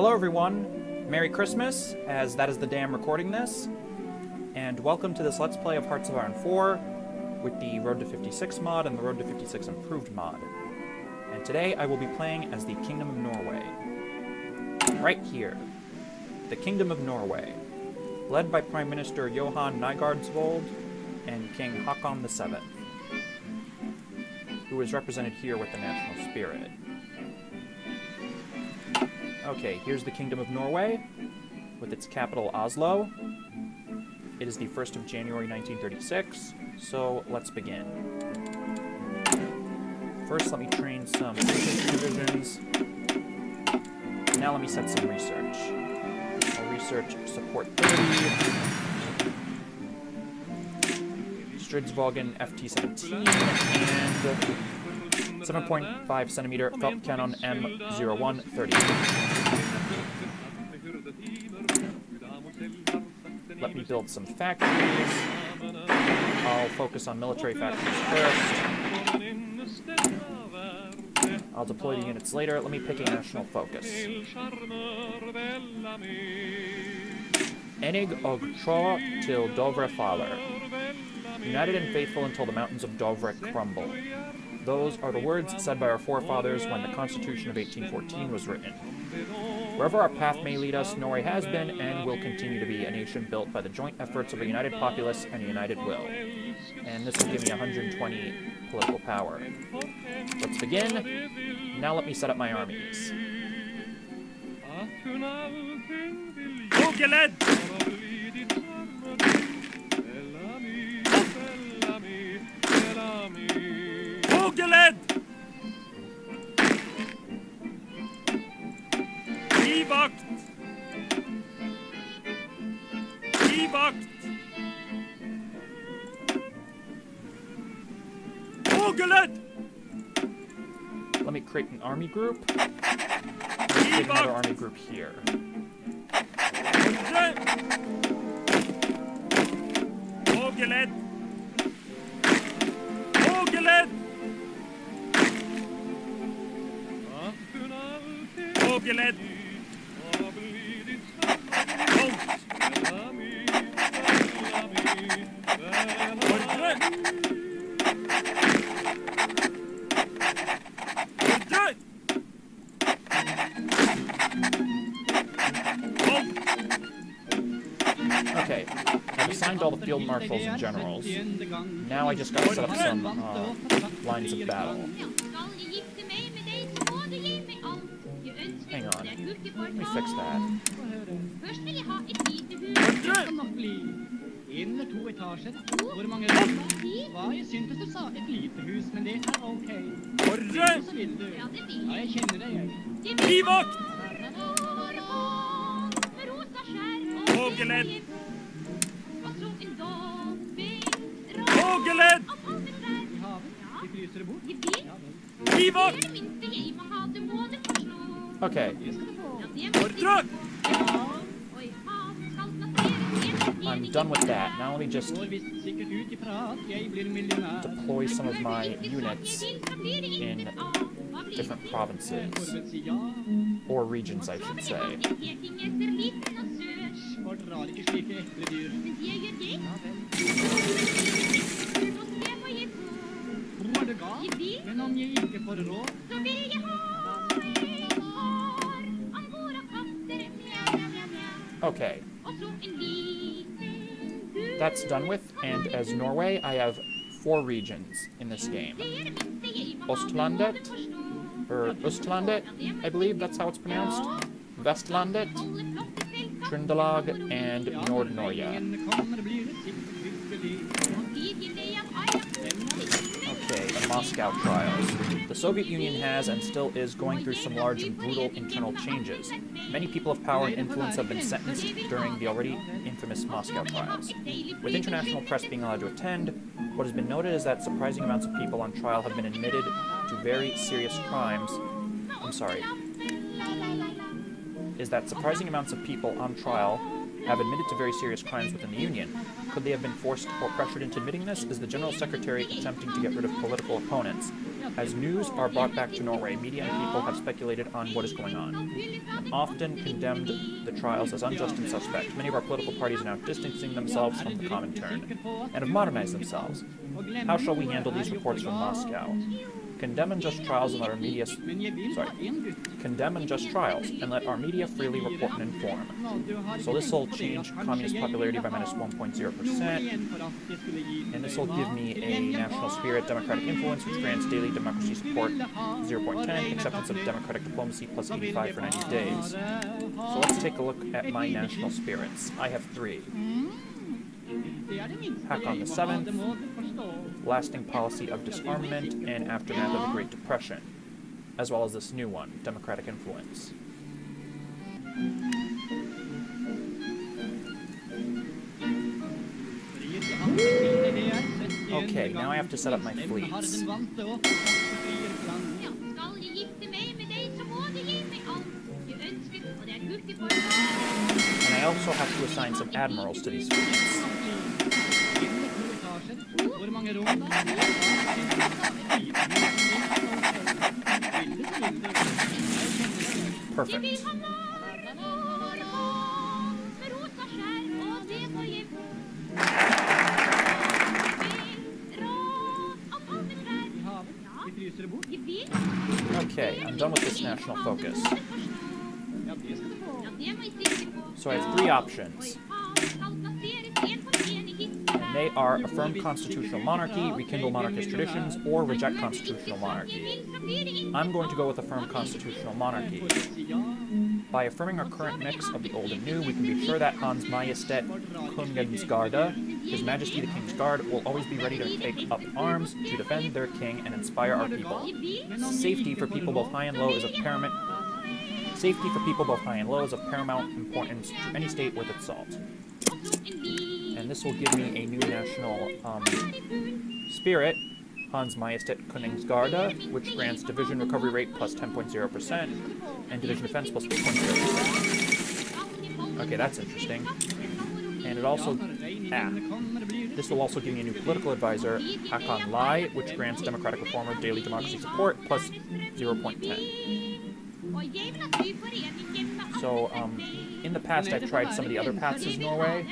Hello everyone, Merry Christmas, as that is the day I'm recording this, and welcome to this Let's Play of Hearts of Iron 4 with the Road to 56 mod and the Road to 56 Improved mod. And today I will be playing as the Kingdom of Norway. Right here, the Kingdom of Norway, led by Prime Minister Johan Nygaardsvold and King Håkon VII, who is represented here with the national spirit. Okay, here's the Kingdom of Norway, with its capital Oslo. It is the 1st of January 1936, so let's begin. First, let me train some infantry divisions. Now let me set some research. I'll research support 30, Stridsvågen FT-17, and 7.5 centimeter felt cannon M0130. Let me build some factories. I'll focus on military factories first. I'll deploy the units later. Let me pick a national focus. Enig og tro til Dovre faller. United and faithful until the mountains of Dovre crumble. Those are the words said by our forefathers when the Constitution of 1814 was written. Wherever our path may lead us, Norway has been and will continue to be a nation built by the joint efforts of a united populace and a united will. And this will give me 120 political power. Let's begin. Now let me set up my armies. Hogeled! Givakt! Givakt! Hogeled! Let me create an army group. Create another army group here. Hogeled! Hogeled! Hogeled! Okay, I've assigned all the field marshals and generals. Now I just gotta set up some lines of battle. Hang on, let me fix that. Hogeled! Hogeled! Givakt! Okay, I'm done with that. Now let me just deploy some of my units in different provinces. Or regions, I should say. Okay. That's done with, and as Norway, I have 4 regions in this game. Ostlandet, or Østlandet, I believe that's how it's pronounced. Vestlandet, Trøndelag, and Nord-Norge. Okay, the Moscow trials. The Soviet Union has and still is going through some large and brutal internal changes. Many people of power and influence have been sentenced during the already infamous Moscow trials. With international press being allowed to attend, what has been noted is that surprising amounts of people on trial have been admitted to very serious crimes. Surprising amounts of people on trial have admitted to very serious crimes within the Union. Could they have been forced or pressured into admitting this? Is the General Secretary attempting to get rid of political opponents? As news are brought back to Norway, media and people have speculated on what is going on, and often condemned the trials as unjust and suspect. Many of our political parties are now distancing themselves from the common turn, and have modernized themselves. How shall we handle these reports from Moscow? Condemn unjust trials and let our media freely report and inform. So this will change communist popularity by minus 1.0%, and this will give me a national spirit, democratic influence, which grants daily democracy support 0.10, acceptance of democratic diplomacy plus 85 for 90 days. So let's take a look at my national spirits. I have 3. Hack on the 7th, lasting policy of disarmament and aftermath of the Great Depression, as well as this new one, democratic influence. Okay, now I have to set up my fleets. And I also have to assign some admirals to these fleets. Perfect. Okay, I'm done with this national focus. So I have 3 options. And they are affirm constitutional monarchy, rekindle monarchist traditions, or reject constitutional monarchy. I'm going to go with affirm constitutional monarchy. By affirming our current mix of the old and new, we can be sure that Hans Majestet Kongens Garde, His Majesty the King's Guard, will always be ready to take up arms to defend their king and inspire our people. Safety for people both high and low is of paramount. Safety for people both high and low is of paramount importance to any state worth its salt. And this will give me a new national spirit, Hans Majestet Koningsgarde, which grants division recovery rate plus 10.0% and division defense plus 2.0%. Okay, that's interesting. And it also... This will also give me a new political advisor, Hakon Lai, which grants democratic reformer daily democracy support plus 0.10. So, in the past I've tried some of the other paths as Norway,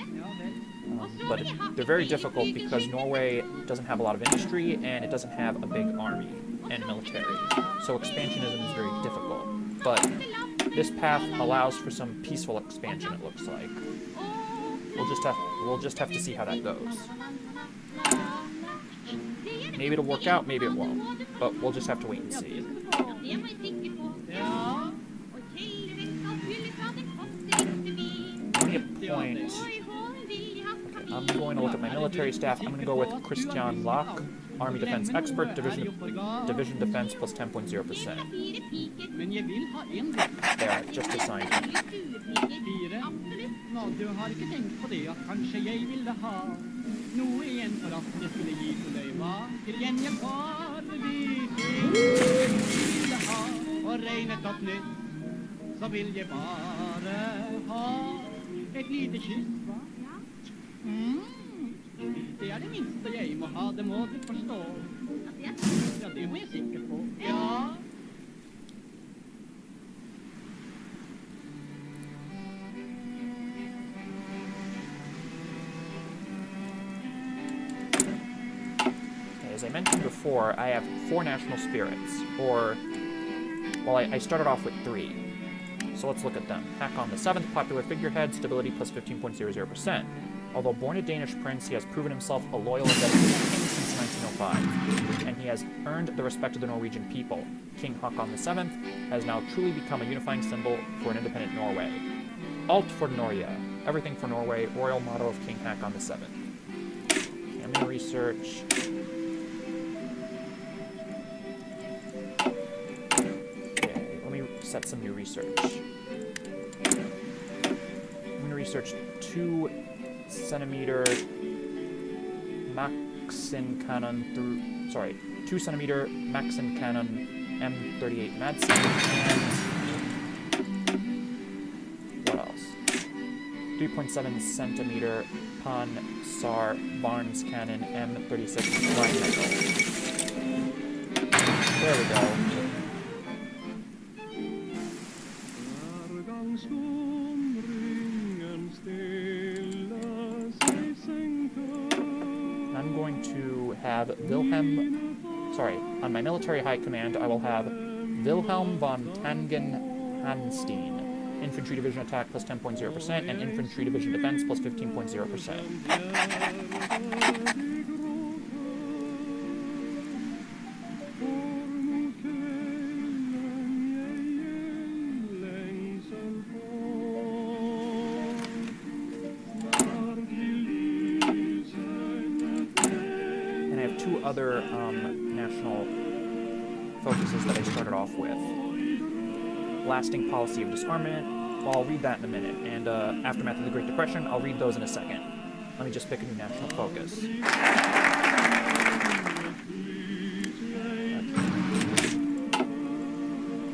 but they're very difficult because Norway doesn't have a lot of industry and it doesn't have a big army and military. So expansionism is very difficult. But this path allows for some peaceful expansion, it looks like. We'll just have to see how that goes. Maybe it'll work out, maybe it won't. But we'll just have to wait and see. Only a point. I'm going to look at my military staff. I'm going to go with Christian Locke, Army Defense Expert, Division Defense plus 10.0%. There, I've just assigned him. Det det minste jeg må ha, det må du forstå. Ja, det må jeg sikker på. Ja. As I mentioned before, I have 4 national spirits, or... Well, I started off with 3. So let's look at them. Hack on the 7th, popular figurehead, stability plus 15.00%. Although born a Danish prince, he has proven himself a loyal and dedicated king since 1905, and he has earned the respect of the Norwegian people. King Haakon VII has now truly become a unifying symbol for an independent Norway. Alt for Norge, everything for Norway, royal motto of King Haakon VII. Okay, I'm going to research. Okay, let me set some new research. I'm going to research 2 centimeter Maxen cannon 2 centimeter Maxen cannon M38 Madsen, and what else? 3.7 centimeter Pan Sar Barnes cannon M36 Rheinmetall. There we go. I'm going to have on my military high command, I will have Wilhelm von Tangen-Hanstein. Infantry Division attack plus 10.0%, and Infantry Division defense plus 15.0%. And I have two other national focuses that I started off with. Lasting policy of disarmament. Well, I'll read that in a minute. And Aftermath of the Great Depression, I'll read those in a second. Let me just pick a new national focus.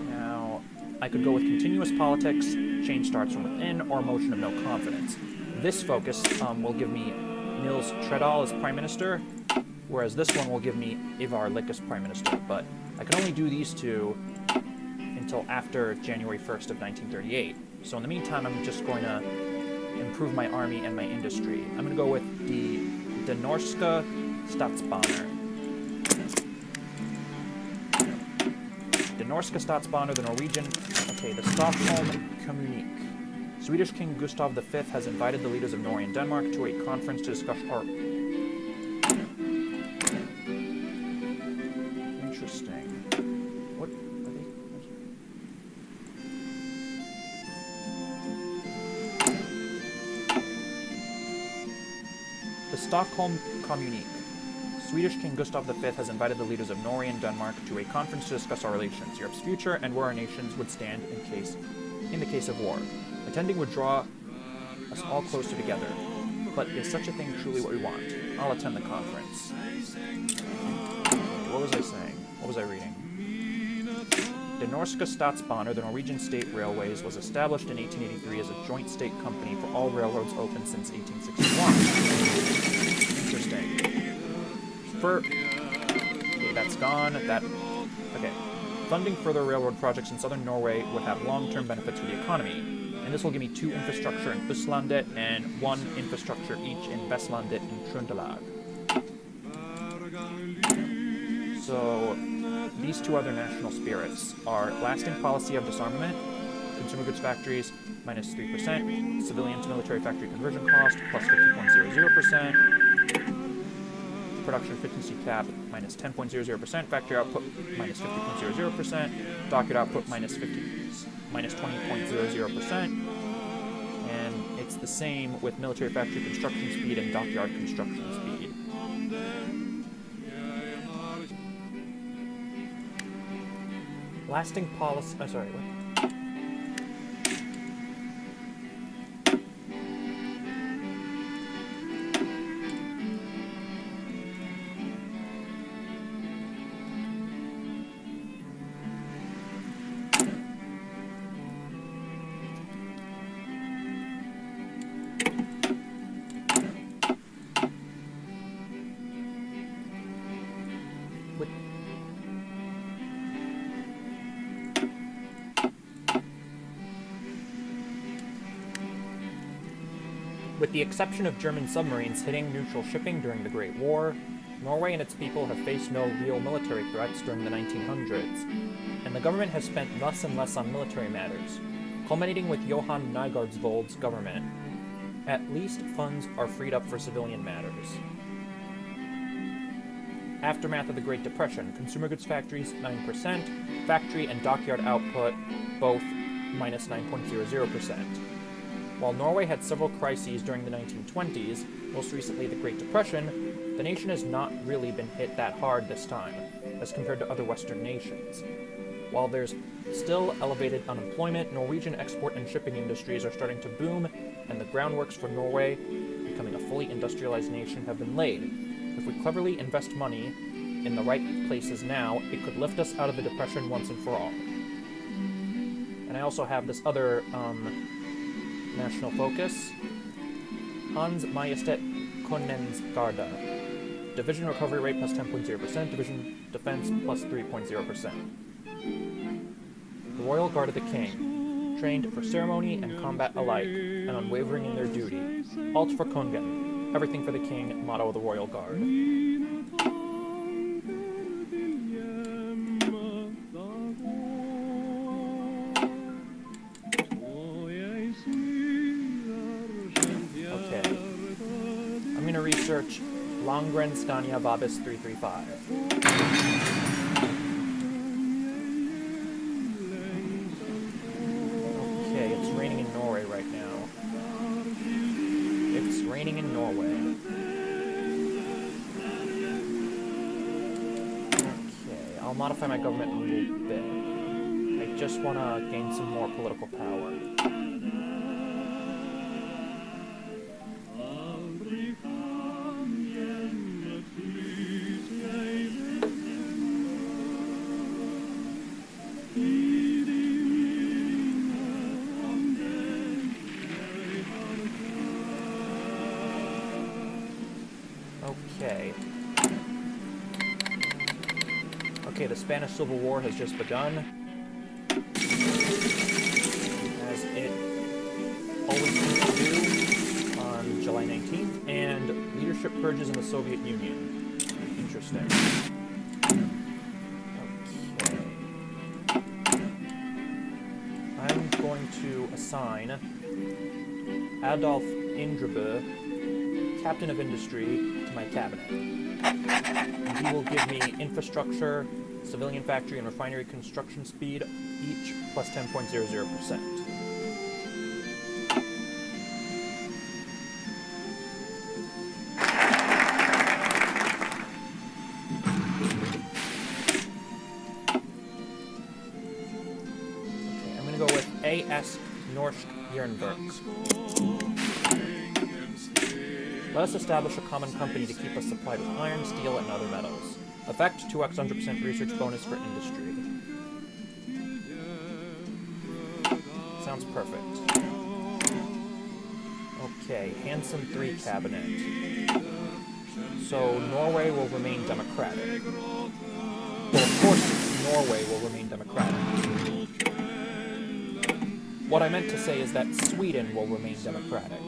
Now, I could go with continuous politics, change starts from within, or motion of no confidence. This focus will give me Nils Tredal as Prime Minister, whereas this one will give me Ivar Lik as Prime Minister. But I can only do these two until after January 1st of 1938. So in the meantime, I'm just going to improve my army and my industry. I'm going to go with the Norske Statsbaner. The Norske Statsbaner, the Norwegian... Okay, the Stockholm Communique. Swedish King Gustav V has invited the leaders of Norway and Denmark to a conference to discuss our... Interesting. What are they... The Stockholm Communique. Swedish King Gustav V has invited the leaders of Norway and Denmark to a conference to discuss our relations, Europe's future, and where our nations would stand in the case of war. Attending would draw us all closer together. But is such a thing truly what we want? I'll attend the conference. What was I saying? What was I reading? The Norske Statsbaner, the Norwegian State Railways, was established in 1883 as a joint state company for all railroads open since 1861. Interesting. Okay, that's gone. Okay. Funding further railroad projects in southern Norway would have long-term benefits for the economy, and this will give me 2 infrastructure in Østlandet and 1 infrastructure each in Vestlandet and Trøndelag. So, these 2 other national spirits are lasting policy of disarmament, consumer goods factories, minus 3%, civilian to military factory conversion cost, plus 50.00%, production efficiency cap, minus 10.00%, factory output, minus 50.00%, dockyard output, minus 20.00%, and it's the same with military factory construction speed and dockyard construction speed. Lasting policy... sorry, what? With the exception of German submarines hitting neutral shipping during the Great War, Norway and its people have faced no real military threats during the 1900s, and the government has spent less and less on military matters, culminating with Johan Nygaardsvold's government. At least funds are freed up for civilian matters. Aftermath of the Great Depression, consumer goods factories 9%, factory and dockyard output both minus 9.00%. While Norway had several crises during the 1920s, most recently the Great Depression, the nation has not really been hit that hard this time, as compared to other Western nations. While there's still elevated unemployment, Norwegian export and shipping industries are starting to boom, and the groundworks for Norway becoming a fully industrialized nation have been laid. If we cleverly invest money in the right places now, it could lift us out of the Depression once and for all. And I also have this other national focus, Hans Majestet Konungsgarde. Division recovery rate plus 10.0%, division defense plus 3.0%. The Royal Guard of the King, trained for ceremony and combat alike, and unwavering in their duty. Alt for Kongen, everything for the King, motto of the Royal Guard. Okay. I'm going to research Longren Scania Vabis 335. Okay, it's raining in Norway right now. It's raining in Norway. Okay, I'll modify my government a little bit. I just want to gain some more political power. Okay, the Spanish Civil War has just begun, as it always seems to do on July 19th, and leadership purges in the Soviet Union. Interesting. Okay. I'm going to assign Adolf Indrebø, Captain of Industry, to my cabinet. And he will give me infrastructure, civilian factory, and refinery construction speed, each plus 10.00%. Okay, I'm going to go with A.S. Norsk Jernverk. Let us establish a common company to keep us supplied with iron, steel, and other metals. Effect, 2x 100% research bonus for industry. Sounds perfect. Okay, Hansen 3 cabinet. So Norway will remain democratic. Well, of course, Norway will remain democratic. What I meant to say is that Sweden will remain democratic,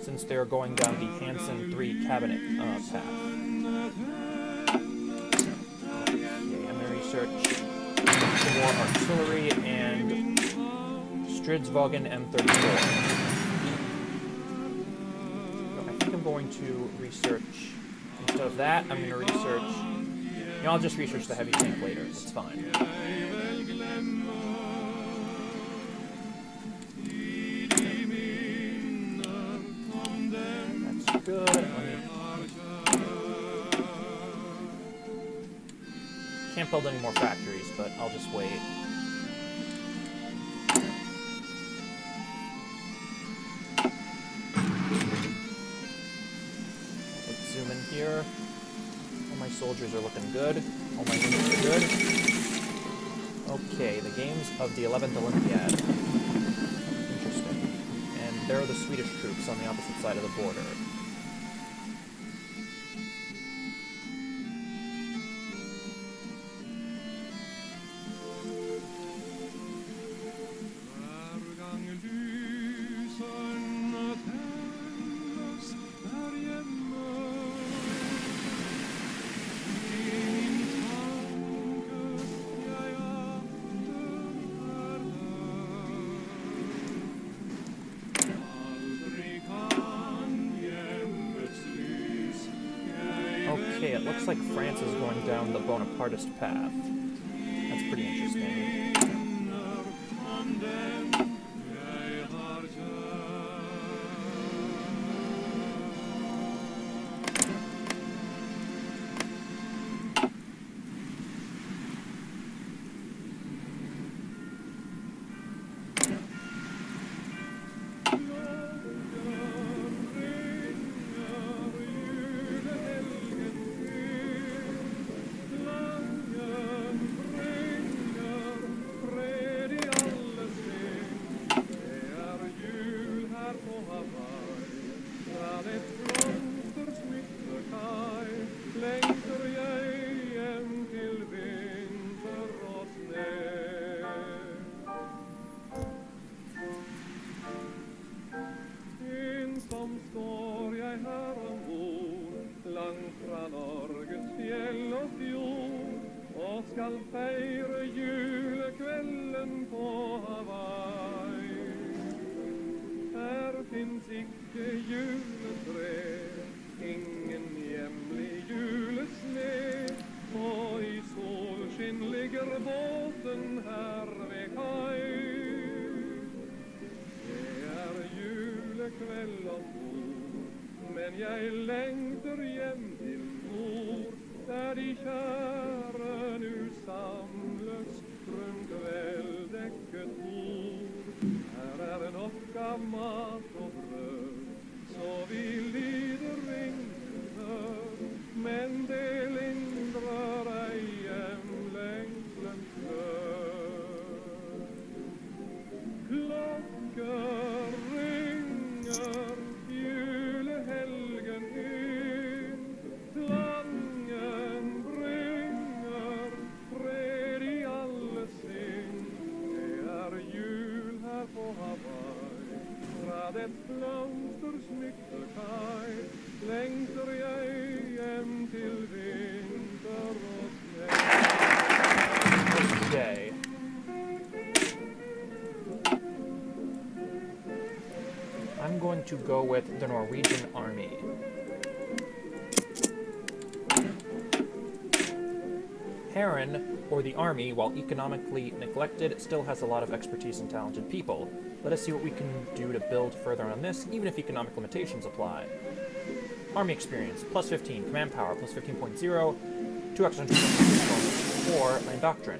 since they're going down the Hansen 3 cabinet path. Okay, I'm going to research some more artillery and Stridsvågen M34. No, I think I'm going to research, instead of that, I'm going to research, I'll just research the heavy tank later, it's fine. Good. Can't build any more factories, but I'll just wait. Let's zoom in here. All my soldiers are looking good. All my units are good. Okay, the games of the 11th Olympiad. Interesting. And there are the Swedish troops on the opposite side of the border. Okay, it looks like France is going down the Bonapartist path. That's pretty interesting. skal feire julekvelden på Hawaii. Her finnes ikke juletre, ingen hjemlig julesne, og i solskinn ligger båten her ved kai. Det julekveld om bord, men jeg lengter hjem til mor, der de kjære nu samles rundt veldekket bord. Her nok av mat og brød, så vi lider ingen nød, men det lindrer ei hjemlengtelens nød. Klokker ringer, julehelgen inn, klangen bringer fred i alle sinn. Det jul her på Hawaii, fra det blomstersmykte kai, lengter jeg hjem til vinter og snø. Okay. I'm going to go with the Norwegian army. Heron, or the army, while economically neglected, still has a lot of expertise and talented people. Let us see what we can do to build further on this, even if economic limitations apply. Army experience, plus 15. Command power, plus 15.0. 2 extra 4. Land doctrine.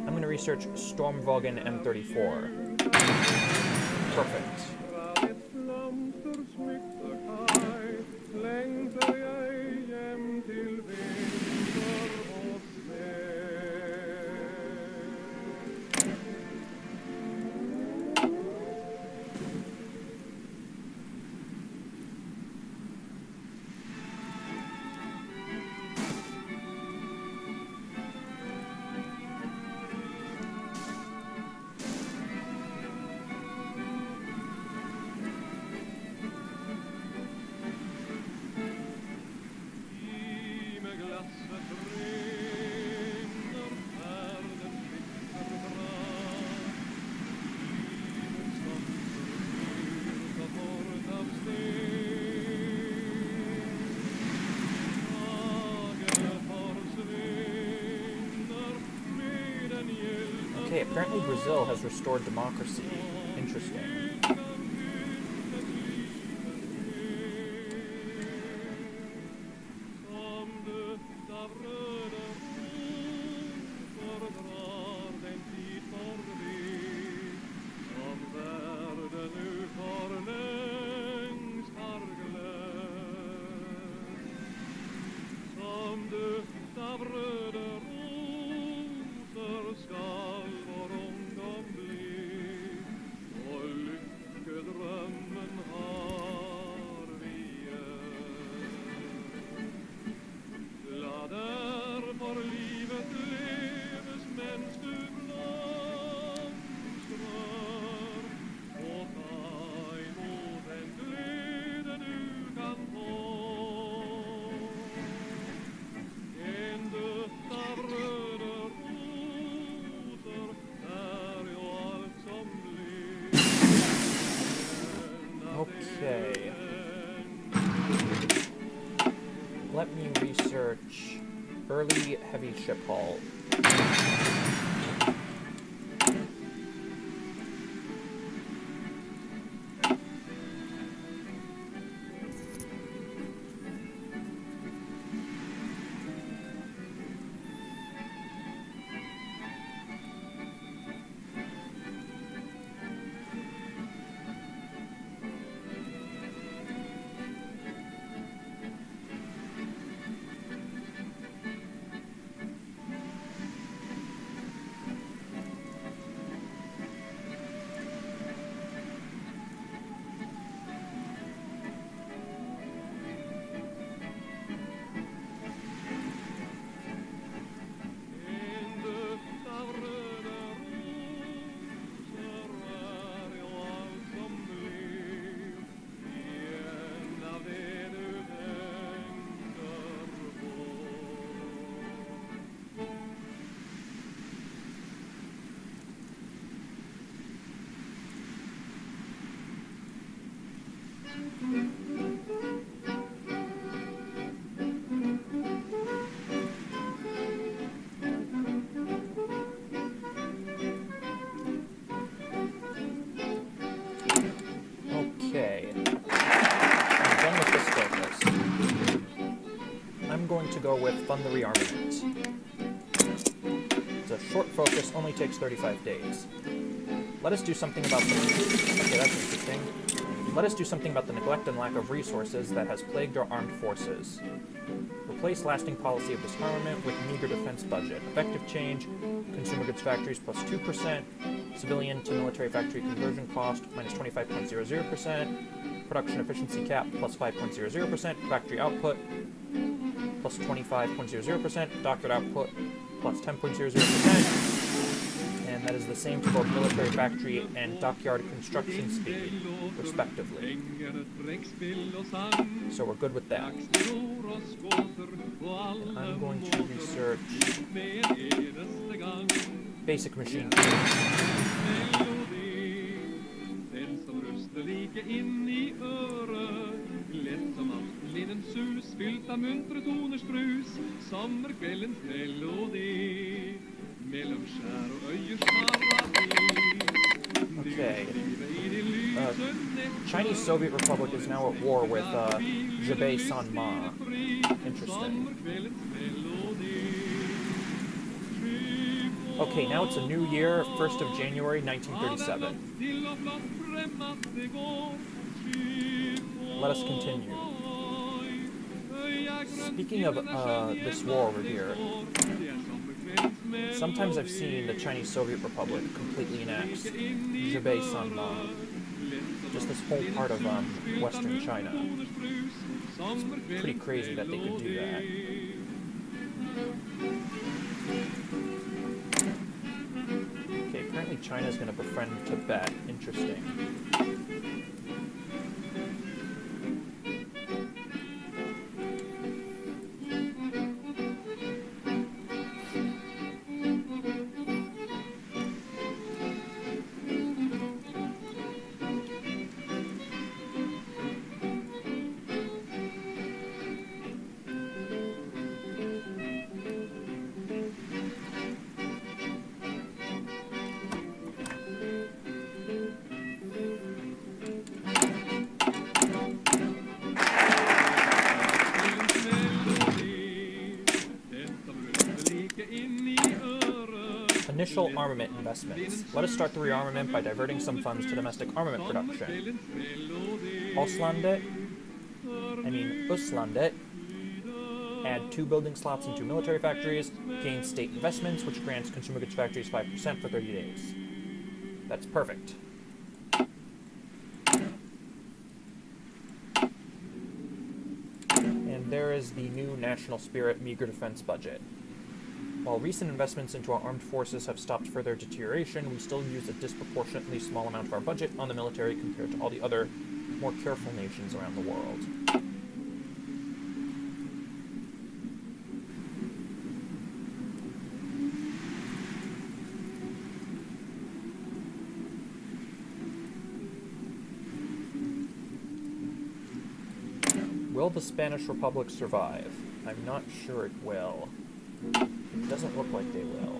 I'm going to research Stormvågen M34. Perfect. Okay, apparently Brazil has restored democracy. Interesting. Okay. Let me research early heavy ship hull. Okay. I'm done with this focus. I'm going to go with Fund the Rearmament. It's a short focus, only takes 35 days. Let us do something about the... Okay, that's interesting. Let us do something about the neglect and lack of resources that has plagued our armed forces. Replace lasting policy of disarmament with meager defense budget. Effective change, consumer goods factories plus 2%, civilian to military factory conversion cost minus 25.00%, production efficiency cap plus 5.00%, factory output plus 25.00%, doctored output plus 10.00%, and that is the same for both military factory and dockyard construction speed, respectively. So we're good with that. And I'm going to research basic machine Okay. Chinese-Soviet Republic is now at war with Sanma. Interesting. Okay, now it's a new year, 1st of January, 1937. Let us continue. Speaking of this war over here, sometimes I've seen the Chinese-Soviet Republic completely annex Sanma, just this whole part of western China. It's pretty crazy that they could do that. Okay, apparently China's going to befriend Tibet. Interesting. Initial armament investments. Let us start the rearmament by diverting some funds to domestic armament production. Uslandet, add 2 building slots and 2 military factories, gain state investments, which grants consumer goods factories 5% for 30 days. That's perfect. And there is the new national spirit meager defense budget. While recent investments into our armed forces have stopped further deterioration, we still use a disproportionately small amount of our budget on the military compared to all the other, more careful nations around the world. Will the Spanish Republic survive? I'm not sure it will. It doesn't look like they will.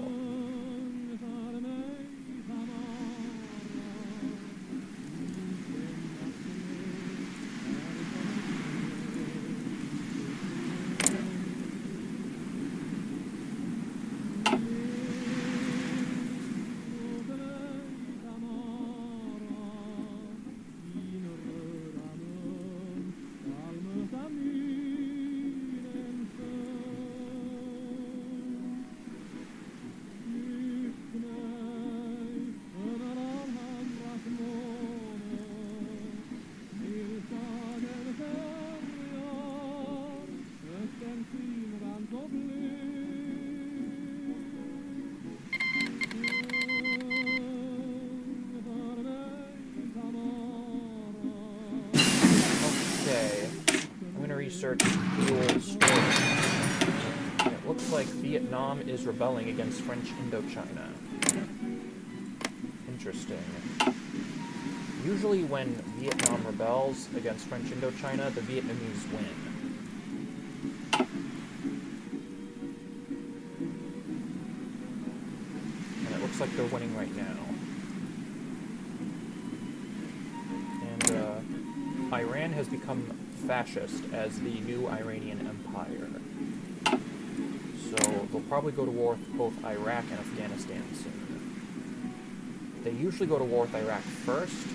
Research fuel storage. It looks like Vietnam is rebelling against French Indochina. Interesting. Usually when Vietnam rebels against French Indochina, the Vietnamese win. And it looks like they're winning right now. And Iran has become fascist as the new Iranian Empire. So they'll probably go to war with both Iraq and Afghanistan soon. They usually go to war with Iraq first,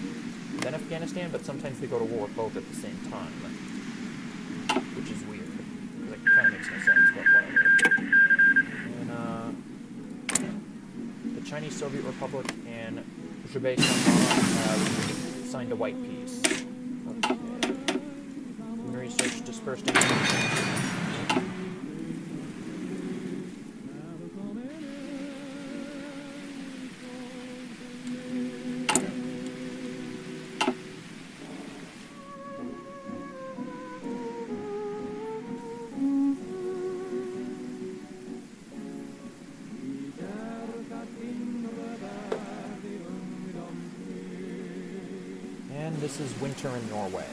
then Afghanistan, but sometimes they go to war with both at the same time. Which is weird, because it kind of makes no sense, but whatever. And the Chinese Soviet Republic and Zhubei have signed a white peace. Okay. Research dispersed information. This is winter in Norway.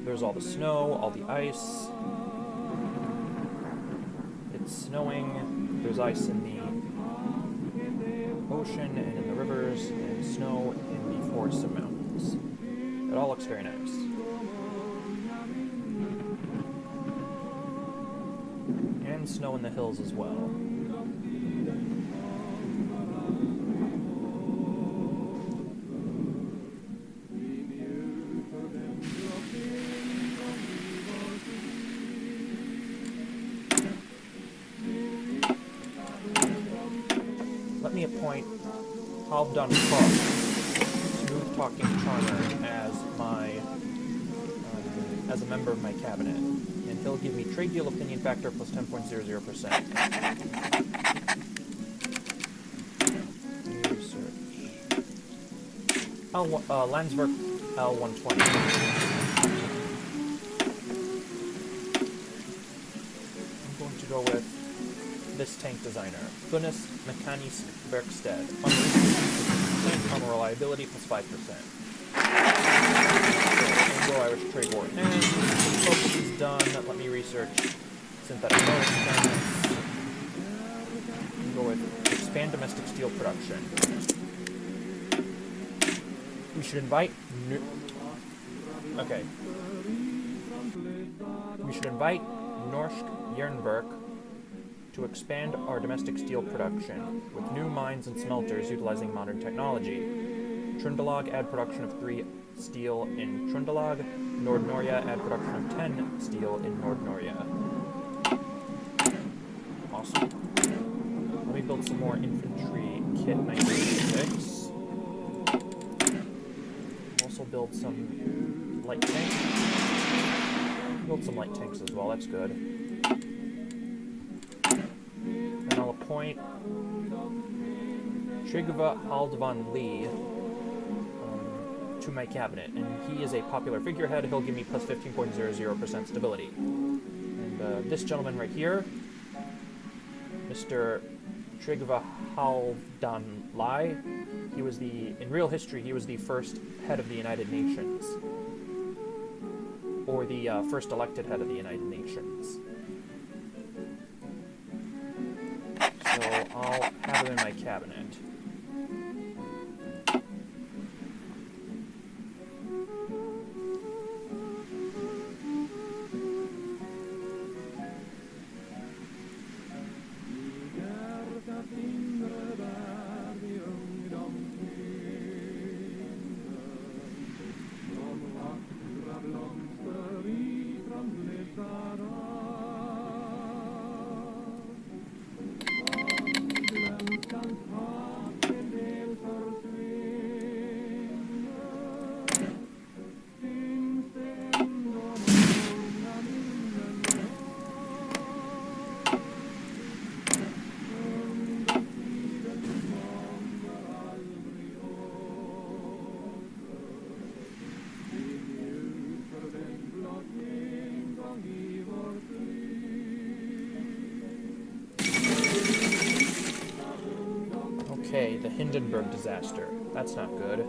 There's all the snow, all the ice. It's snowing. There's ice in the ocean and in the rivers, and snow in the forests and mountains. It all looks very nice. And snow in the hills as well. Let me appoint Halvdan Krog, smooth-talking charmer, as a member of my cabinet, and he'll give me trade deal opinion factor plus 10.00%. Research. Landsverk L120. I'm going to go with this tank designer, Funnes Mekanisk Verksted. Tank armor reliability plus 5%. Anglo-Irish trade war ends. Focus is done. Let me research synthetic metals. Go with expand domestic steel production. We should invite We should invite Norsk Jernverk to expand our domestic steel production with new mines and smelters utilizing modern technology. Trøndelag add production of 3 steel in Trøndelag. Nord-Norge add production of 10 steel in Nord-Norge. Awesome. Let me build some more infantry kit 1986. Also build some light tanks. Build some light tanks as well, that's good. I'll appoint Trygve Haldvan Lee to my cabinet, and he is a popular figurehead. He'll give me plus 15.00% stability. And this gentleman right here, Mr. Trygve Haldvan Lie, in real history, he was the first head of the United Nations, or the first elected head of the United Nations. So I'll have him in my cabinet. Okay, the Hindenburg disaster. That's not good.